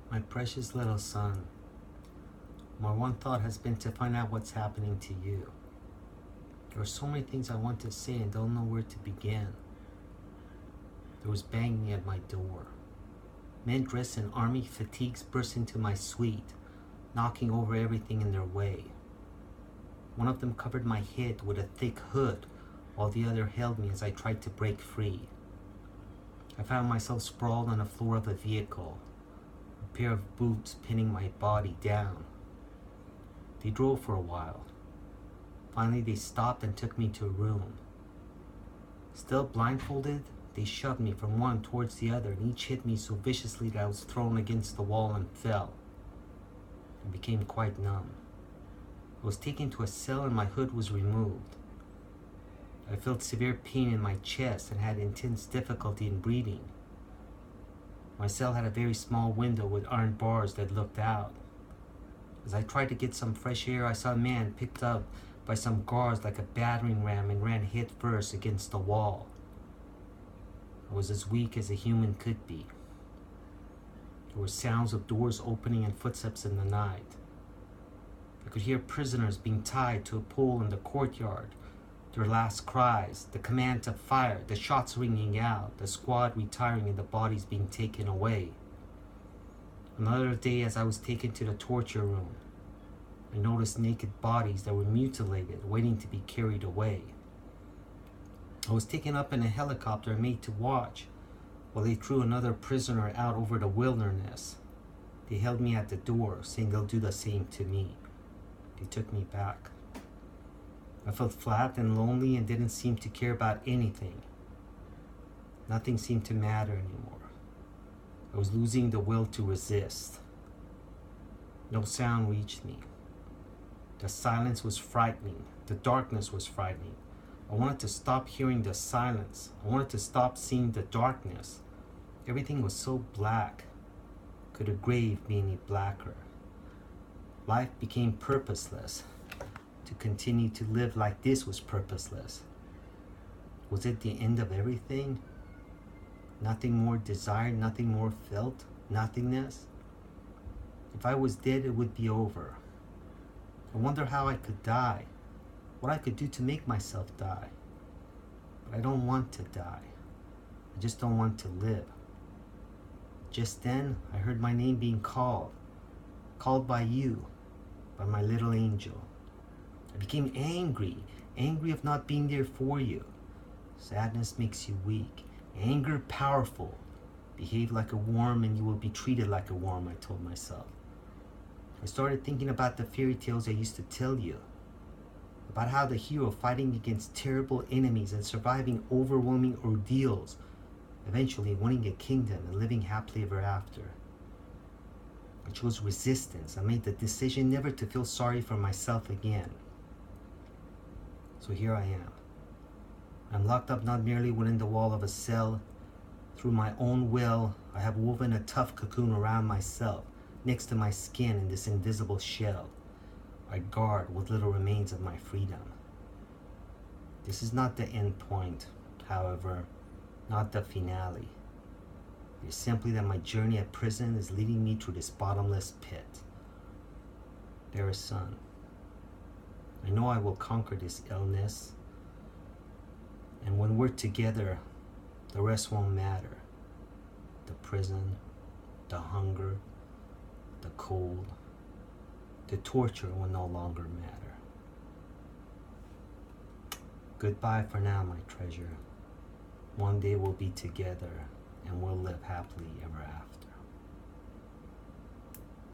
My precious little son, my one thought has been to find out what's happening to you. There are so many things I want to say and don't know where to begin. There was banging at my door. Men dressed in army fatigues burst into my suite, knocking over everything in their way. One of them covered my head with a thick hood, while the other held me as I tried to break free. I found myself sprawled on the floor of a vehicle, a pair of boots pinning my body down. They drove for a while. Finally, they stopped and took me to a room. Still blindfolded, they shoved me from one towards the other, and each hit me so viciously that I was thrown against the wall and fell. I became quite numb. I was taken to a cell and my hood was removed. I felt severe pain in my chest and had intense difficulty in breathing. My cell had a very small window with iron bars that looked out. As I tried to get some fresh air, I saw a man picked up by some guards like a battering ram and ran head first against the wall. I was as weak as a human could be. There were sounds of doors opening and footsteps in the night. I could hear prisoners being tied to a pole in the courtyard, their last cries, the command to fire, the shots ringing out, the squad retiring and the bodies being taken away. Another day, as I was taken to the torture room, I noticed naked bodies that were mutilated, waiting to be carried away. I was taken up in a helicopter and made to watch while they threw another prisoner out over the wilderness. They held me at the door, saying they'll do the same to me. They took me back. I felt flat and lonely and didn't seem to care about anything. Nothing seemed to matter anymore. I was losing the will to resist. No sound reached me. The silence was frightening. The darkness was frightening. I wanted to stop hearing the silence. I wanted to stop seeing the darkness. Everything was so black. Could a grave be any blacker? Life became purposeless. To continue to live like this was purposeless. Was it the end of everything? Nothing more desired, nothing more felt, nothingness? If I was dead, it would be over. I wonder how I could die, what I could do to make myself die. But I don't want to die. I just don't want to live. Just then, I heard my name being called by you, by my little angel. I became angry of not being there for you. Sadness makes you weak. Anger powerful. Behave like a worm and you will be treated like a worm, I told myself. I started thinking about the fairy tales I used to tell you. About how the hero fighting against terrible enemies and surviving overwhelming ordeals, eventually winning a kingdom and living happily ever after. I chose resistance. I made the decision never to feel sorry for myself again. So here I am. I'm locked up not merely within the wall of a cell. Through my own will, I have woven a tough cocoon around myself, next to my skin in this invisible shell. I guard what little remains of my freedom. This is not the end point, however, not the finale. It is simply that my journey at prison is leading me through this bottomless pit. Dear son, I know I will conquer this illness, and when we're together, the rest won't matter. The prison, the hunger, the cold, the torture will no longer matter. Goodbye for now, my treasure. One day we'll be together and we'll live happily ever after.